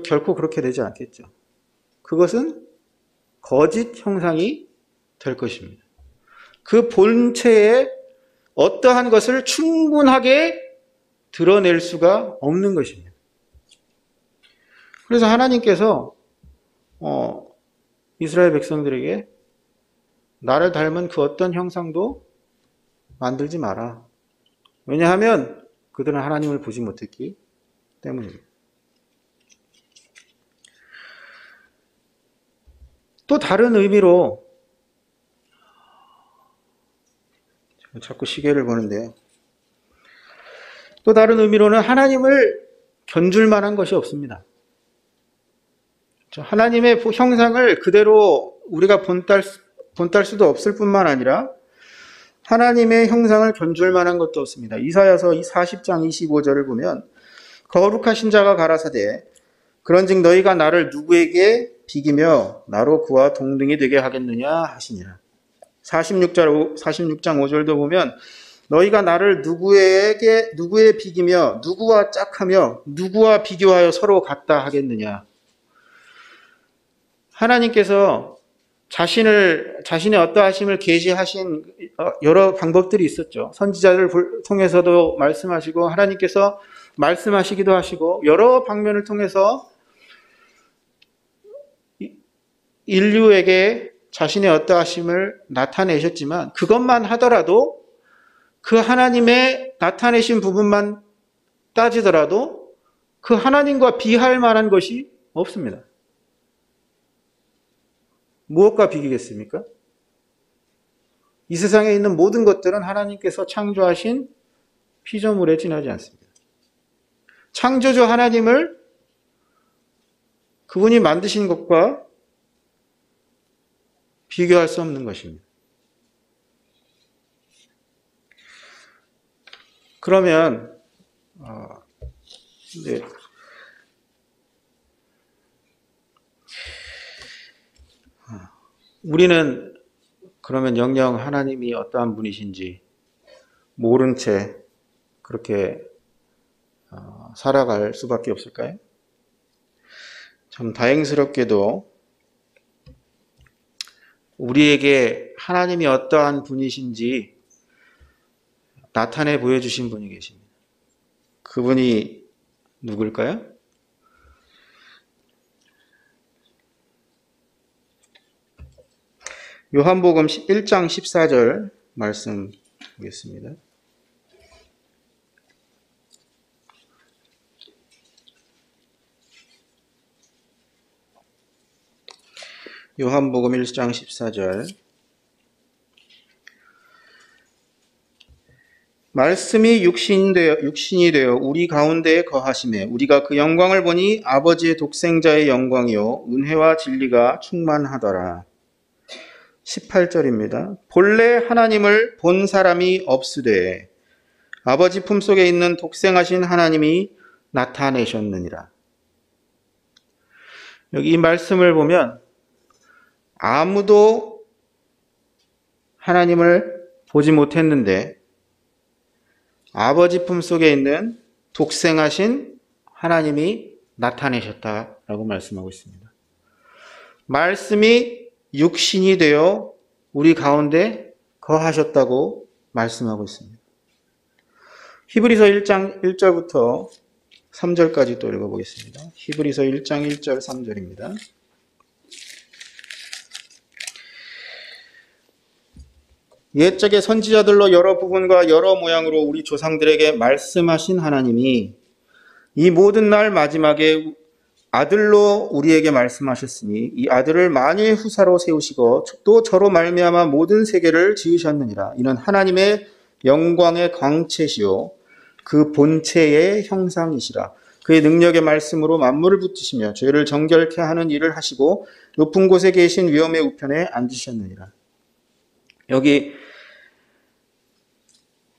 결코 그렇게 되지 않겠죠. 그것은 거짓 형상이 될 것입니다. 그 본체에 어떠한 것을 충분하게 드러낼 수가 없는 것입니다. 그래서 하나님께서 이스라엘 백성들에게 나를 닮은 그 어떤 형상도 만들지 마라. 왜냐하면 그들은 하나님을 보지 못했기 때문입니다. 또 다른 의미로 자꾸 시계를 보는데 또 다른 의미로는 하나님을 견줄 만한 것이 없습니다. 하나님의 형상을 그대로 우리가 본딸 수도 없을 뿐만 아니라 하나님의 형상을 견줄 만한 것도 없습니다. 이사야서 40장 25절을 보면 거룩하신 자가 가라사대 그런즉 너희가 나를 누구에게 비기며 나로 그와 동등이 되게 하겠느냐 하시니라. 46장 5절도 보면 너희가 나를 누구에 비기며 누구와 짝하며 누구와 비교하여 서로 같다 하겠느냐. 하나님께서 자신의 어떠하심을 계시하신 여러 방법들이 있었죠. 선지자를 통해서도 말씀하시고 하나님께서 말씀하시기도 하시고 여러 방면을 통해서 인류에게 자신의 어떠하심을 나타내셨지만 그것만 하더라도 그 하나님의 나타내신 부분만 따지더라도 그 하나님과 비할 만한 것이 없습니다. 무엇과 비기겠습니까? 이 세상에 있는 모든 것들은 하나님께서 창조하신 피조물에 지나지 않습니다. 창조주 하나님을 그분이 만드신 것과 비교할 수 없는 것입니다. 그러면 우리는 그러면 영영 하나님이 어떠한 분이신지 모른 채 그렇게 살아갈 수밖에 없을까요? 참 다행스럽게도 우리에게 하나님이 어떠한 분이신지 나타내 보여주신 분이 계십니다. 그분이 누굴까요? 요한복음 1장 14절 말씀 보겠습니다. 요한복음 1장 14절 말씀이 육신이 되어 우리 가운데에 거하심에 우리가 그 영광을 보니 아버지의 독생자의 영광이요 은혜와 진리가 충만하더라. 18절입니다. 본래 하나님을 본 사람이 없으되 아버지 품속에 있는 독생하신 하나님이 나타내셨느니라. 여기 이 말씀을 보면 아무도 하나님을 보지 못했는데 아버지 품속에 있는 독생하신 하나님이 나타내셨다라고 말씀하고 있습니다. 말씀이 육신이 되어 우리 가운데 거하셨다고 말씀하고 있습니다. 히브리서 1장 1절부터 3절까지 또 읽어보겠습니다. 히브리서 1장 1절 3절입니다. 옛적의 선지자들로 여러 부분과 여러 모양으로 우리 조상들에게 말씀하신 하나님이 이 모든 날 마지막에 아들로 우리에게 말씀하셨으니 이 아들을 만유의 후사로 세우시고 또 저로 말미암아 모든 세계를 지으셨느니라. 이는 하나님의 영광의 광채시요 그 본체의 형상이시라. 그의 능력의 말씀으로 만물을 붙드시며 죄를 정결케 하는 일을 하시고 높은 곳에 계신 위엄의 우편에 앉으셨느니라. 여기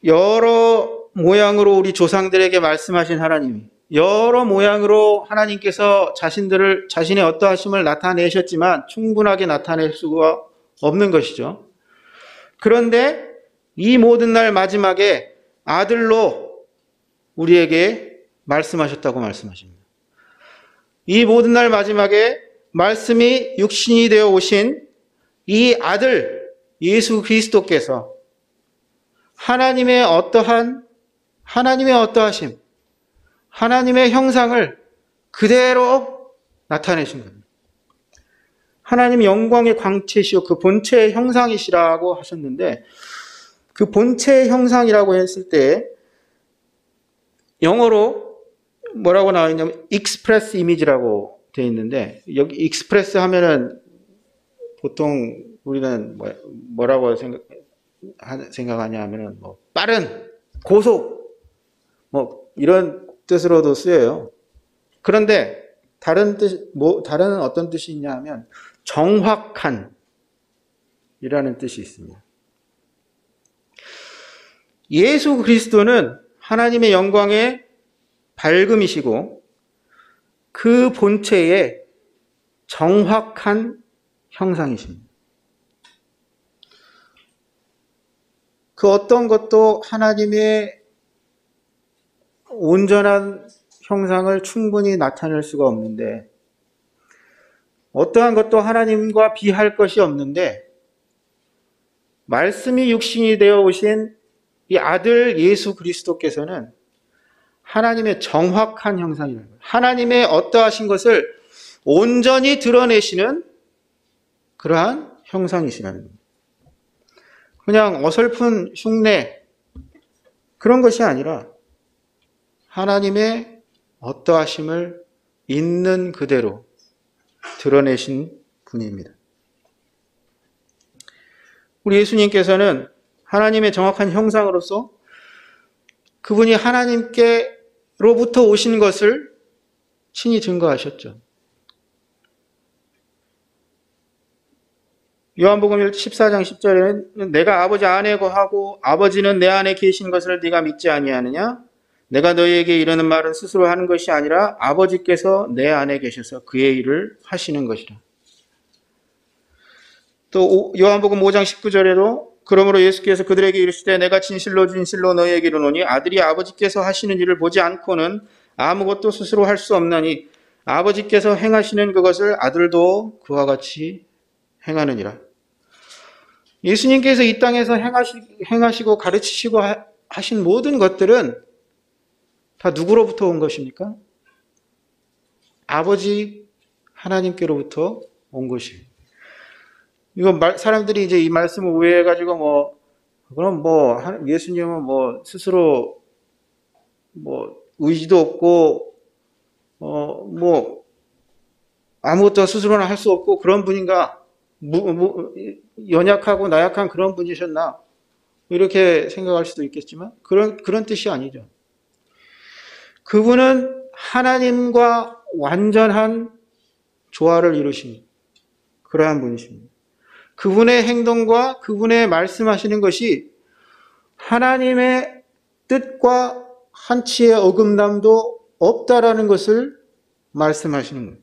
여러 모양으로 우리 조상들에게 말씀하신 하나님이 여러 모양으로 하나님께서 자신의 어떠하심을 나타내셨지만 충분하게 나타낼 수가 없는 것이죠. 그런데 이 모든 날 마지막에 아들로 우리에게 말씀하셨다고 말씀하십니다. 이 모든 날 마지막에 말씀이 육신이 되어 오신 이 아들 예수 그리스도께서 하나님의 어떠하심, 하나님의 형상을 그대로 나타내신 겁니다. 하나님 영광의 광채시요 그 본체의 형상이시라고 하셨는데 그 본체의 형상이라고 했을 때 영어로 뭐라고 나와 있냐면 express image라고 되어 있는데 여기 express 하면은 보통 우리는 뭐라고 생각하냐 하면은 빠른, 고속 이런 뜻으로도 쓰여요. 그런데 다른 어떤 뜻이 있냐 하면 정확한 이라는 뜻이 있습니다. 예수 그리스도는 하나님의 영광의 밝음이시고 그 본체의 정확한 형상이십니다. 그 어떤 것도 하나님의 온전한 형상을 충분히 나타낼 수가 없는데, 어떠한 것도 하나님과 비할 것이 없는데, 말씀이 육신이 되어 오신 이 아들 예수 그리스도께서는 하나님의 정확한 형상이라는 거예요. 하나님의 어떠하신 것을 온전히 드러내시는 그러한 형상이시라는 겁니다. 그냥 어설픈 흉내 그런 것이 아니라 하나님의 어떠하심을 있는 그대로 드러내신 분입니다. 우리 예수님께서는 하나님의 정확한 형상으로서 그분이 하나님께로부터 오신 것을 친히 증거하셨죠. 요한복음 14장 10절에는 내가 아버지 안에 거하고 아버지는 내 안에 계신 것을 네가 믿지 아니하느냐? 내가 너희에게 이르는 말은 스스로 하는 것이 아니라 아버지께서 내 안에 계셔서 그의 일을 하시는 것이라. 또 요한복음 5장 19절에도 그러므로 예수께서 그들에게 이르시되 내가 진실로 진실로 너희에게 이르노니 아들이 아버지께서 하시는 일을 보지 않고는 아무것도 스스로 할 수 없나니 아버지께서 행하시는 그것을 아들도 그와 같이 행하느니라. 예수님께서 이 땅에서 행하시고 가르치시고 하신 모든 것들은 다 누구로부터 온 것입니까? 아버지 하나님께로부터 온 것입니다. 이거 사람들이 이제 이 말씀을 오해해가지고 그럼 예수님은 스스로 의지도 없고 아무것도 스스로는 할 수 없고 그런 분인가? 연약하고 나약한 그런 분이셨나? 이렇게 생각할 수도 있겠지만 그런 뜻이 아니죠. 그분은 하나님과 완전한 조화를 이루신 그러한 분이십니다. 그분의 행동과 그분의 말씀하시는 것이 하나님의 뜻과 한치의 어긋남도 없다라는 것을 말씀하시는 거예요.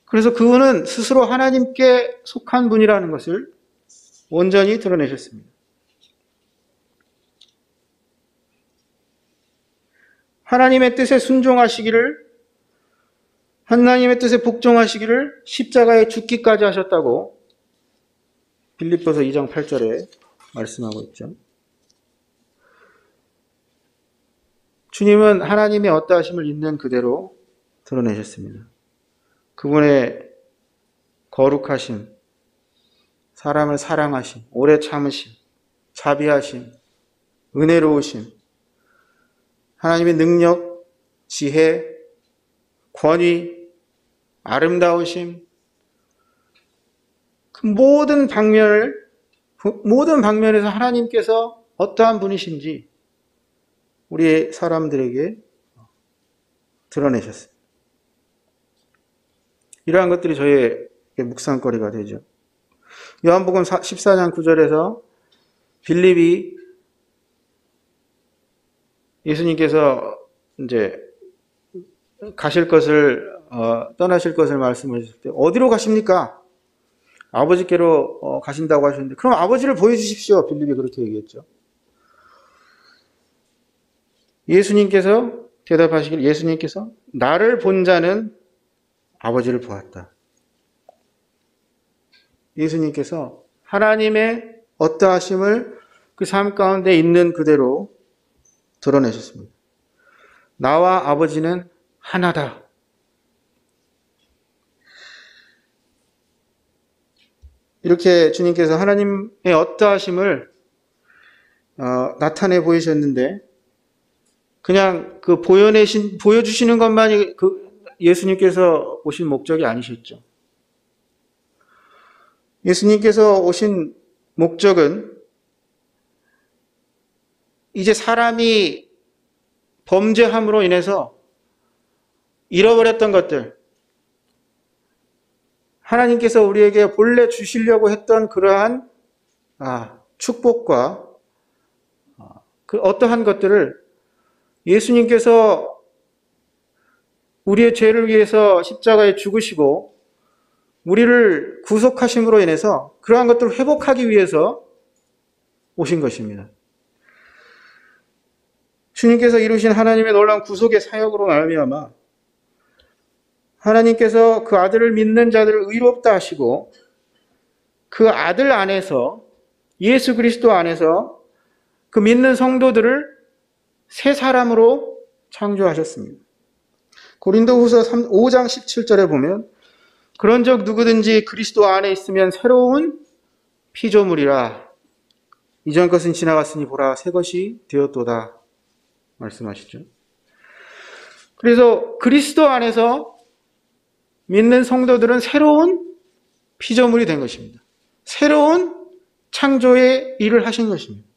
그래서 그분은 스스로 하나님께 속한 분이라는 것을 온전히 드러내셨습니다. 하나님의 뜻에 순종하시기를, 하나님의 뜻에 복종하시기를 십자가에 죽기까지 하셨다고 빌립보서 2장 8절에 말씀하고 있죠. 주님은 하나님의 어떠하심을 있는 그대로 드러내셨습니다. 그분의 거룩하심, 사람을 사랑하심, 오래 참으심, 자비하심, 은혜로우심, 하나님의 능력, 지혜, 권위, 아름다우심, 그 모든 방면에서 하나님께서 어떠한 분이신지 우리 사람들에게 드러내셨습니다. 이러한 것들이 저의 묵상거리가 되죠. 요한복음 14장 9절에서 빌립이 예수님께서 이제 떠나실 것을 말씀하셨을 때 어디로 가십니까? 아버지께로 가신다고 하셨는데 그럼 아버지를 보여주십시오. 빌립이 그렇게 얘기했죠. 예수님께서 대답하시길 예수님께서 나를 본 자는 아버지를 보았다. 예수님께서 하나님의 어떠하심을 그 삶 가운데 있는 그대로 드러내셨습니다. 나와 아버지는 하나다. 이렇게 주님께서 하나님의 어떠하심을 나타내 보이셨는데 그냥 보여주시는 것만이 예수님께서 오신 목적이 아니셨죠. 예수님께서 오신 목적은 이제 사람이 범죄함으로 인해서 잃어버렸던 것들, 하나님께서 우리에게 본래 주시려고 했던 그러한 축복과 그 어떠한 것들을 예수님께서 우리의 죄를 위해서 십자가에 죽으시고 우리를 구속하심으로 인해서 그러한 것들을 회복하기 위해서 오신 것입니다. 주님께서 이루신 하나님의 놀라운 구속의 사역으로 말미암아 하나님께서 그 아들을 믿는 자들을 의롭다 하시고 그 아들 안에서, 예수 그리스도 안에서 그 믿는 성도들을 새 사람으로 창조하셨습니다. 고린도후서 5장 17절에 보면 그런즉 누구든지 그리스도 안에 있으면 새로운 피조물이라. 이전 것은 지나갔으니 보라 새 것이 되었도다 말씀하시죠. 그래서 그리스도 안에서 믿는 성도들은 새로운 피조물이 된 것입니다. 새로운 창조의 일을 하신 것입니다.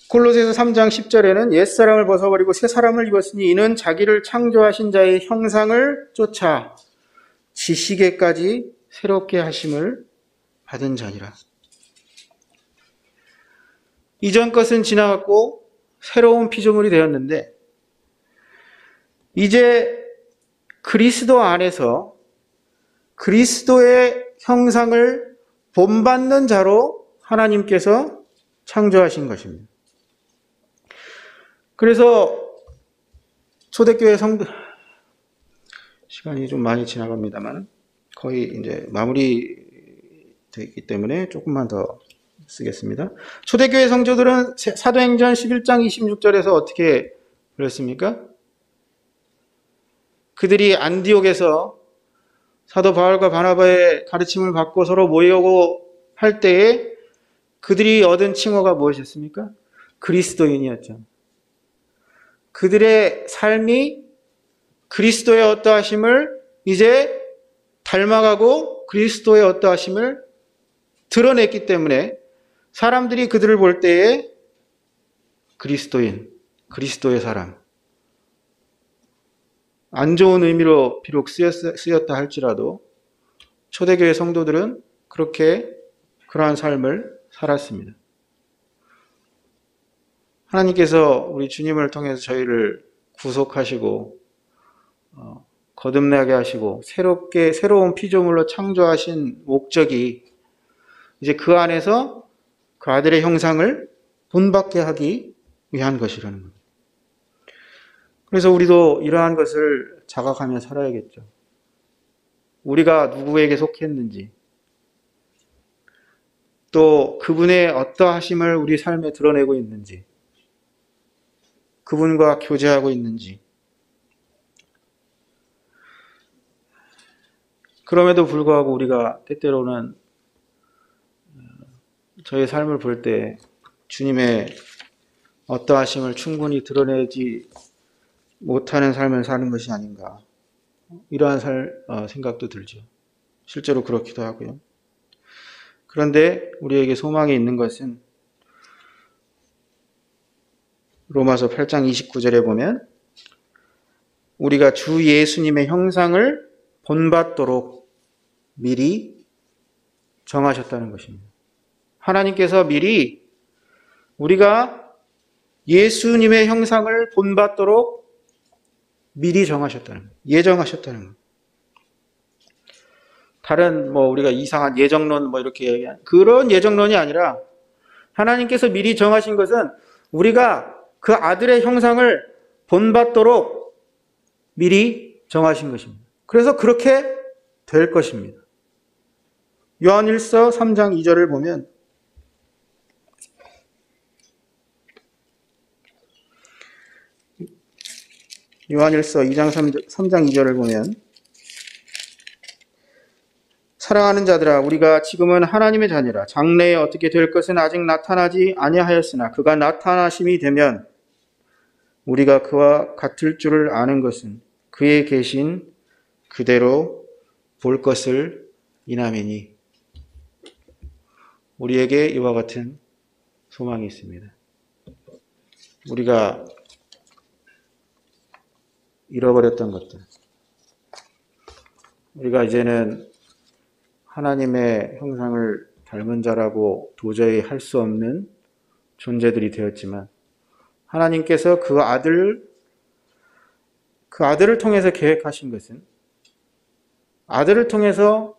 골로새서 3장 10절에는 옛사람을 벗어버리고 새사람을 입었으니 이는 자기를 창조하신 자의 형상을 쫓아 지시게까지 새롭게 하심을 받은 자니라. 이전 것은 지나갔고 새로운 피조물이 되었는데 이제 그리스도 안에서 그리스도의 형상을 본받는 자로 하나님께서 창조하신 것입니다. 그래서 초대교회 성도, 시간이 좀 많이 지나갑니다만 거의 이제 마무리되기 때문에 조금만 더 쓰겠습니다. 초대교회 성도들은 사도행전 11장 26절에서 어떻게 그랬습니까? 그들이 안디옥에서 사도 바울과 바나바의 가르침을 받고 서로 모이고 할 때에 그들이 얻은 칭호가 무엇이었습니까? 그리스도인이었죠. 그들의 삶이 그리스도의 어떠하심을 이제 닮아가고 그리스도의 어떠하심을 드러냈기 때문에 사람들이 그들을 볼 때에 그리스도인, 그리스도의 사람, 안 좋은 의미로 비록 쓰였다 할지라도 초대교회 성도들은 그렇게 그러한 삶을 살았습니다. 하나님께서 우리 주님을 통해서 저희를 구속하시고 거듭나게 하시고 새로운 피조물로 창조하신 목적이 이제 그 안에서 그 아들의 형상을 본받게 하기 위한 것이라는 겁니다. 그래서 우리도 이러한 것을 자각하며 살아야겠죠. 우리가 누구에게 속했는지, 또 그분의 어떠하심을 우리 삶에 드러내고 있는지, 그분과 교제하고 있는지, 그럼에도 불구하고 우리가 때때로는 저의 삶을 볼 때 주님의 어떠하심을 충분히 드러내지 못하는 삶을 사는 것이 아닌가, 이러한 생각도 들죠. 실제로 그렇기도 하고요. 그런데 우리에게 소망이 있는 것은 로마서 8장 29절에 보면 우리가 주 예수님의 형상을 본받도록 미리 정하셨다는 것입니다. 하나님께서 미리 우리가 예수님의 형상을 본받도록 미리 정하셨다는 거예요. 예정하셨다는 거예요. 다른 우리가 이상한 예정론 이렇게 얘기한 그런 예정론이 아니라 하나님께서 미리 정하신 것은 우리가 그 아들의 형상을 본받도록 미리 정하신 것입니다. 그래서 그렇게 될 것입니다. 요한일서 3장 2절을 보면 요한일서 3장 2절을 보면 사랑하는 자들아 우리가 지금은 하나님의 자녀라. 장래에 어떻게 될 것은 아직 나타나지 아니하였으나 그가 나타나심이 되면 우리가 그와 같을 줄을 아는 것은 그의 계신 그대로 볼 것을 인함이니. 우리에게 이와 같은 소망이 있습니다. 우리가 잃어버렸던 것들. 우리가 이제는 하나님의 형상을 닮은 자라고 도저히 할 수 없는 존재들이 되었지만 하나님께서 그 아들을 통해서 계획하신 것은 아들을 통해서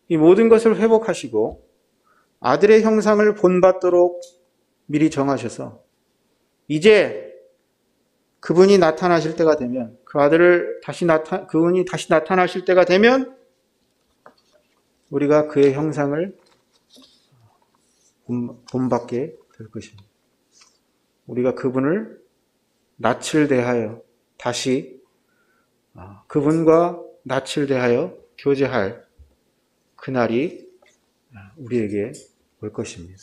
이 모든 것을 회복하시고 아들의 형상을 본받도록 미리 정하셔서 이제 그분이 나타나실 때가 되면 그분이 다시 나타나실 때가 되면 우리가 그의 형상을 본받게 될 것입니다. 우리가 그분을 낯을 대하여 다시 그분과 낯을 대하여 교제할 그날이 우리에게 올 것입니다.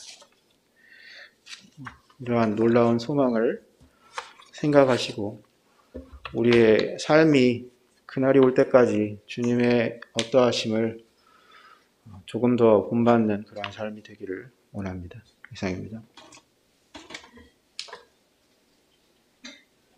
이러한 놀라운 소망을 생각하시고 우리의 삶이 그날이 올 때까지 주님의 어떠하심을 조금 더 본받는 그러한 삶이 되기를 원합니다. 이상입니다.